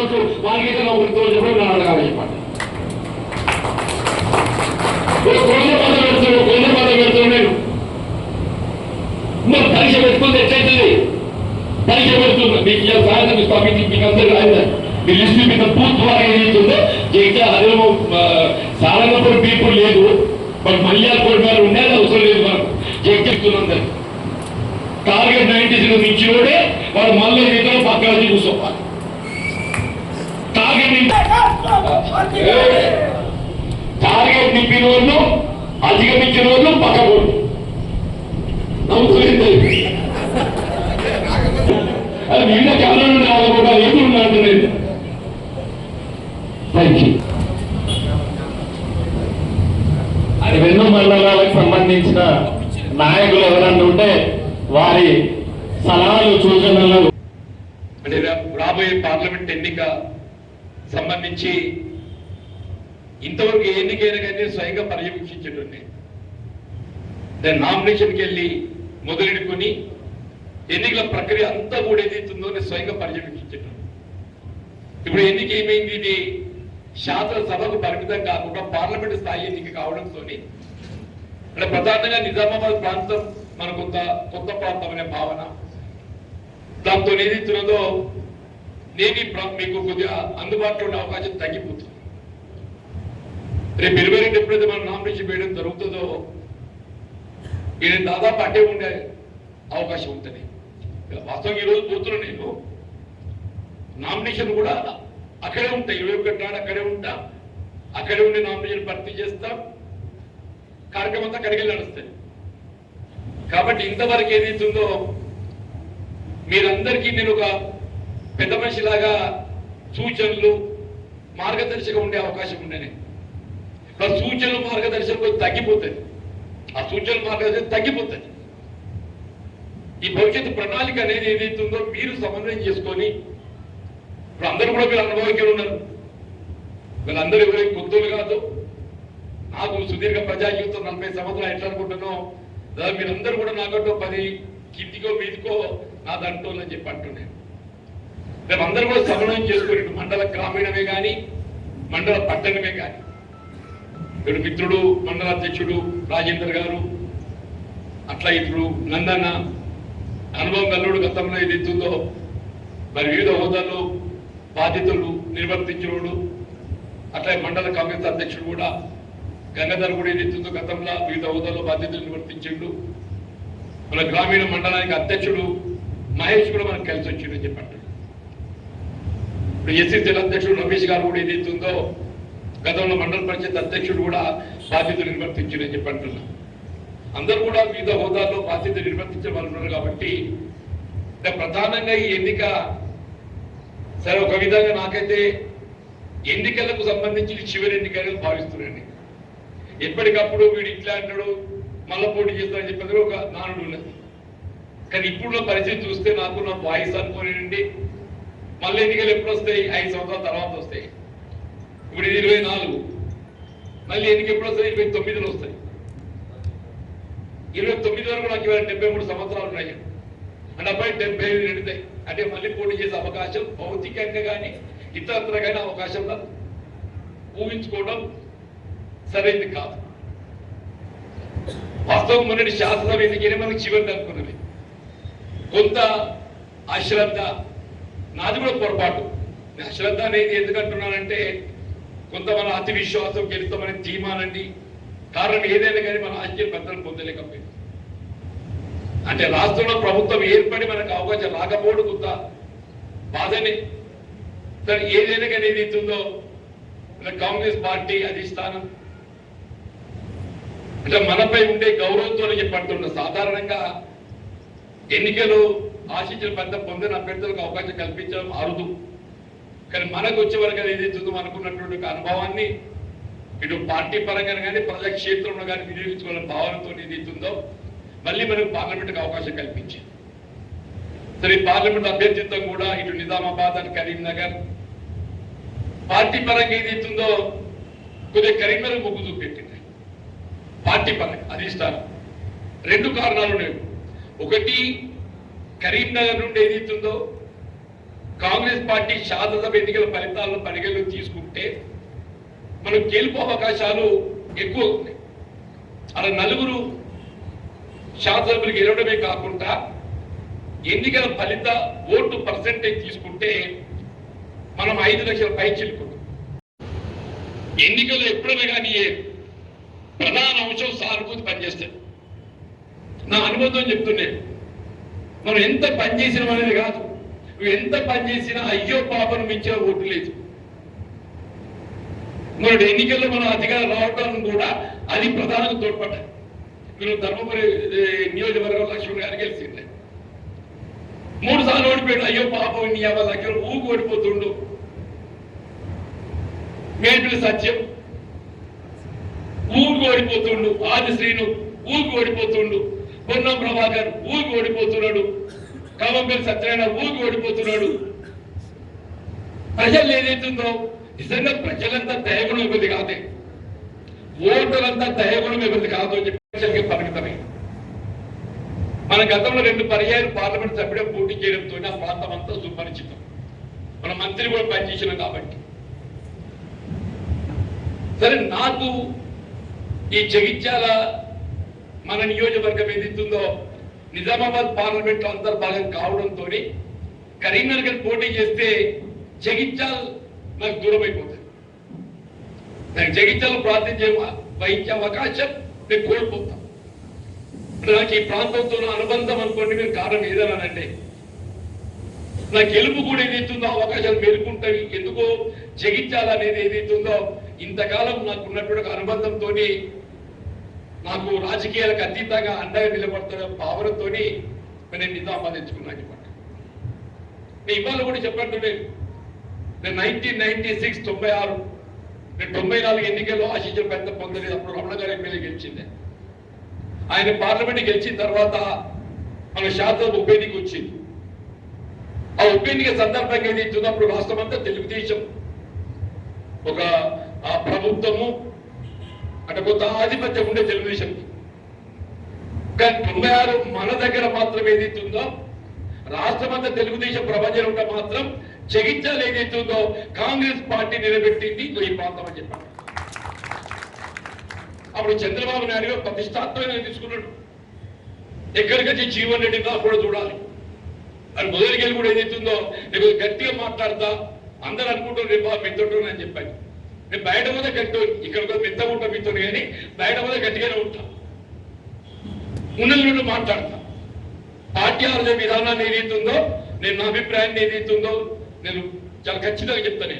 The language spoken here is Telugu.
రోజు వాళ్ళకైతే ఒకరి రోజు చెప్పడం అడగాలి చెప్పండి. కొండ బాధ పెడుతున్నాను నేను మరి పరీక్ష పెట్టుకుంటే ఎట్లయితుంది? పరీక్ష పెడుతున్నా మీకు సాయంత్రం ఇస్తాను, మీకు అందరూ రాయిందా మీ లిస్టు మీద పూర్తి ద్వారా ఏదైతుందో ఇంకా అదే సాధారణప్పుడు పీపుల్ లేదు, బట్ మల్యాల కోటి వారు ఉండేది అవసరం లేదు. మనం చెప్తున్నాం దాన్ని టార్గెట్ 96 నుంచి కూడా వాడు మళ్ళీ ఇతర పక్కన చూసుకోవాలి. టార్గెట్ నింపిన వాళ్ళు అధిగమించిన వాళ్ళు పక్కకూడదు. నమ్ముతుంది అది వీళ్ళ కాలం రాకుండా ఎదురు ఉన్నట్టు. అది వెన్ను మండలాలకు సంబంధించిన నాయకులు ఎవరన్నా ఉంటే వారి సలహాలు సూచనలు అంటే రాబోయే పార్లమెంట్ ఎన్నిక సంబంధించి ఇంతవరకు ఎన్నికైనా కానీ స్వయంగా పర్యవేక్షించేటండి. దాని నామినేషన్కి వెళ్ళి మొదలెడుకొని ఎన్నికల ప్రక్రియ అంతా కూడా ఏదైతుందో స్వయంగా పర్యవేక్షించేటండి. ఇప్పుడు ఎన్నిక ఏమైంది, ఇది శాసనసభకు పరిమితం కాకుండా పార్లమెంట్ స్థాయి ఎన్నిక కావడంతో అంటే ప్రధానంగా నిజామాబాద్ ప్రాంతం మన కొత్త ప్రాంతం అనే భావన దాంతో ఏదైతున్నదో నేని మీకు కొద్దిగా అందుబాటులో ఉండే అవకాశం తగ్గిపోతుంది. రేపు 22 ఎప్పుడైతే మనం నామినేషన్ వేయడం జరుగుతుందో ఈయన దాదాపు అట్టే ఉండే అవకాశం ఉంటుంది. వాస్తవంగా ఈరోజు పోతున్నాను నేను, నామినేషన్ కూడా అక్కడే ఉంటాయి. 21 నాడు అక్కడే ఉంటా, అక్కడే ఉండి నామినేషన్ భర్తీ చేస్తాం, కార్యక్రమం అంతా అక్కడికి వెళ్ళి నడుస్తాయి. కాబట్టి ఇంతవరకు ఏదైతుందో మీరందరికీ నేను ఒక పెద్ద మనిషిలాగా సూచనలు మార్గదర్శకం ఉండే అవకాశం ఉండేది. సూచనలు మార్గదర్శకం తగ్గిపోతుంది, ఆ సూచనలు మార్గదర్శకం తగ్గిపోతుంది. ఈ భవిష్యత్తు ప్రణాళిక అనేది ఏదైతుందో మీరు సమన్వయం చేసుకొని ఇప్పుడు అందరూ కూడా మీరు అనుభవికులు ఉన్నారు. వీళ్ళందరూ ఎవరైనా కొత్తలు కాదు. నాకు సుదీర్ఘ ప్రజా జీవితం 40 సంవత్సరాలు ఎట్లా అనుకుంటున్నాం, మీరందరూ కూడా నాకంటూ 10 కిందికో మీదికో నా దంటో అని చెప్పి అంటున్నాను. రేపు అందరూ కూడా సమన్వయం చేసుకుని మండల గ్రామీణమే కానీ మండల పట్టణమే కానీ ఇప్పుడు మిత్రుడు మండల అధ్యక్షుడు రాజేందర్ గారు, అట్లా ఇతరుడు నందన్న అనుభవం గల్లుడు గతంలో ఏదైతుందో మరి వివిధ హోదాల్లో బాధ్యతలు నిర్వర్తించినోడు, అట్లా మండల కాంగ్రెస్ అధ్యక్షుడు కూడా గంగాధర్ కూడా ఏదైతుందో గతంలో వివిధ హోదాల్లో బాధ్యతలు నిర్వర్తించిండు. మన గ్రామీణ మండలానికి అధ్యక్షుడు మహేష్ కూడా మనకు కలిసి వచ్చిందని చెప్పండి. ఇప్పుడు ఎస్సీసీల అధ్యక్షుడు రమేష్ గారు కూడా ఏదైతుందో గతంలో మండల పరిషత్ అధ్యక్షుడు కూడా బాధ్యతలు నిర్వర్తించిందని చెప్పంటున్నా. అందరూ కూడా వివిధ హోదాల్లో బాధ్యత నిర్వర్తించే వాళ్ళు ఉన్నారు. కాబట్టి ప్రధానంగా ఈ ఎన్నిక సరే ఒక విధంగా నాకైతే ఎన్నికలకు సంబంధించి చివరి ఎన్నికలు భావిస్తున్నాను. ఎప్పటికప్పుడు వీడు ఇట్లా అంటాడు మళ్ళా పోటీ చేస్తానని చెప్పేది ఒక నానుడు ఉన్నది. కానీ ఇప్పుడున్న పరిస్థితి చూస్తే నాకు నా వాయిస్ అనుకోనండి మళ్ళీ ఎన్నికలు ఎప్పుడు వస్తాయి? 5 సంవత్సరాల తర్వాత వస్తాయి. ఇప్పుడు ఇది 24, మళ్ళీ ఎన్నిక ఎప్పుడు వస్తాయి? 29లో వస్తాయి. 29 వరకు నాకు ఇవాళ 73 సంవత్సరాలు ఉన్నాయి. అంటే అబ్బాయి 75 నిండుతాయి. అంటే మళ్ళీ పోటీ చేసే అవకాశం భౌతికంగా కానీ ఇతరత్ర కానీ అవకాశం రాదు. ఊహించుకోవడం సరైనది కాదు. వాస్తవం మొన్నటి శాసనసభ ఎన్నికనే మనకు చివరిది అనుకున్నది. కొంత అశ్రద్ధ, నాది కూడా పొరపాటు. అశ్రద్ధ అనేది ఎందుకంటున్నానంటే కొంత మన అతి విశ్వాసం గెలుస్తామనే ధీమానండి. కారణం ఏదైనా కానీ మన ఆశ్చర్య భద్రతను పొందలేకపోయింది. అంటే రాష్ట్రంలో ప్రభుత్వం ఏర్పడి మనకు అవకాశం రాకపోవడం కొంత బాధనే. సరే ఏదైనా కానీ ఏదైతుందో కాంగ్రెస్ పార్టీ అధిష్టానం అంటే మనపై ఉండే గౌరవంతో చెప్పంటున్నా. సాధారణంగా ఎన్నికలు ఆశించిన పెద్ద పొందిన అభ్యర్థులకు అవకాశం కల్పించడం అరుదు. కానీ మనకు వచ్చే వరకు ఏదైతుందో మనకున్నటువంటి అనుభవాన్ని ఇటు పార్టీ పరంగా కానీ ప్రజాక్షేత్రంలో కానీ వినియోగించుకోవాలని భావనతో ఏదైతుందో మళ్ళీ మనకు పార్లమెంట్కి అవకాశం కల్పించింది. సరే పార్లమెంట్ అభ్యర్థిత్వం కూడా ఇటు నిజామాబాద్ అని కరీంనగర్ పార్టీ పరంగా ఏదైతుందో కొద్దిగా కరీంనగర్ మొగ్గు చూపెట్టింది. పార్టీ పరంగా అధిష్టానం 2 కారణాలు లేవు. ఒకటి కరీంనగర్ నుండి ఏదైతుందో కాంగ్రెస్ పార్టీ శాసనసభ ఎన్నికల ఫలితాలను పరిగణలోకి తీసుకుంటే మనకు గెలుపు అవకాశాలు ఎక్కువ ఉన్నాయి. అలా నలుగురు శాసనసభ్యులు గెలవడమే కాకుండా ఎన్నికల ఫలిత ఓటు పర్సెంటేజ్ తీసుకుంటే మనం 5 లక్షల పై చిలుకున్నాం. ఎన్నికలు ఎప్పుడైనా కానీ ప్రధాన అంశం సానుభూతి పనిచేస్తుంది. నా అనుభవం చెప్తున్నాను. మనం ఎంత పనిచేసినాం అనేది కాదు, నువ్వు ఎంత పనిచేసినా అయ్యో పాపను మించిన ఓటు లేదు. మన ఎన్నికల్లో మనం అధికారం రావడం కూడా అది ప్రధానంగా తోడ్పడ్డాయి. మీరు ధర్మపురి నియోజకవర్గం లక్ష్మణ్ గారు గెలిచింది. 3 సార్లు ఓడిపోయాడు. అయ్యో పాపం నీ లక్ష్మణ్ ఊగు ఓడిపోతుండు. మేపిలి సత్యం ఊగు ఓడిపోతుండు. ఆది శ్రీను ఊగు ఓడిపోతుండు. పొన్నం ప్రభాకర్ ఊగి ఓడిపోతున్నాడు. కామంపల్లి సత్యనారాయణ ఊగి ఓడిపోతున్నాడు. ప్రజలు ఏదైతుందో నిజంగా ప్రజలంతా దయగుణం ఇవ్వదు కాదే, ఓటర్లంతా దయగుణం ఇవ్వదు కాదు అని చెప్పి పరిమితమే. మన గతంలో 2 పర్యాయాలు పార్లమెంట్ సభ్యుడే పోటీ చేయడంతో ఆ ప్రాంతం అంతా సుపరిచితం. మన మంత్రి కూడా పనిచేసినాం కాబట్టి. సరే, నాకు ఈ జగిత్యాల మన నియోజకవర్గం ఏదైతుందో నిజామాబాద్ పార్లమెంట్ లో అంతర్భాగం కావడంతో కరీంనగర్ పోటీ చేస్తే జగిత్యాల నాకు దూరం అయిపోతుంది. నాకు జగిత్యాల ప్రాతినిధ్యం వహించే అవకాశం నేను కోల్పోతాను. నాకు ఈ ప్రాంతంతో అనుబంధం అనుకోండి, మీరు కారణం ఏదనంటే నా గెలుపు కూడా ఏదైతుందో అవకాశాలు మేలుకుంటాయి. ఎందుకో జగిత్యాల అనేది ఏదైతుందో ఇంతకాలం నాకు ఉన్నటువంటి అనుబంధంతో నాకు రాజకీయాలకు అతీతంగా అండగా నిలబడుతున్న భావనతో నేను నిజామాబాద్ ఎంచుకున్నాను. నేను ఇవాళ కూడా చెప్పండి, నేను 1996 96 నేను 94 ఎన్నికల్లో ఆశించిన పెద్ద పొందలేదు. అప్పుడు రమణ గారు ఎమ్మెల్యే గెలిచింది. ఆయన పార్లమెంట్ గెలిచిన తర్వాత మన శాసనసభ ఉప ఎన్నిక వచ్చింది. ఆ ఉప ఎన్నిక సందర్భంగా ఏదైతుందో అప్పుడు రాష్ట్రం అంతా తెలుగుదేశం ఒక ప్రభుత్వము అంటే కొంత ఆధిపత్యం ఉండే తెలుగుదేశంకి. కానీ 96 మన దగ్గర మాత్రం ఏదైతుందో రాష్ట్రం అంతా తెలుగుదేశం ప్రపంచం ఉంటే మాత్రం జగిత్యాల ఏదైతుందో కాంగ్రెస్ పార్టీ నిలబెట్టింది ఈ ప్రాంతం అని చెప్పారు. అప్పుడు చంద్రబాబు నాయుడు గారు ప్రతిష్టాత్మకంగా తీసుకున్నాడు. ఎక్కడికొచ్చి జీవన్ రెడ్డి గా కూడా చూడాలి అని మొదటికెళ్ళి కూడా ఏదైతుందో నేను గట్టిగా మాట్లాడతా, అందరూ అనుకుంటారు రేపు మెత్తడు అని చెప్పాను. నేను బయట మీద గట్టి ఇక్కడ మెత్త ఉంటా మీతో, కానీ బయట మీద గట్టిగానే ఉంటా, ఉన్నది నుండి మాట్లాడతా. పార్టీ ఆలోచన విధానాన్ని ఏదైతుందో నేను నా అభిప్రాయాన్ని ఏదైతుందో నేను చాలా ఖచ్చితంగా చెప్తాను.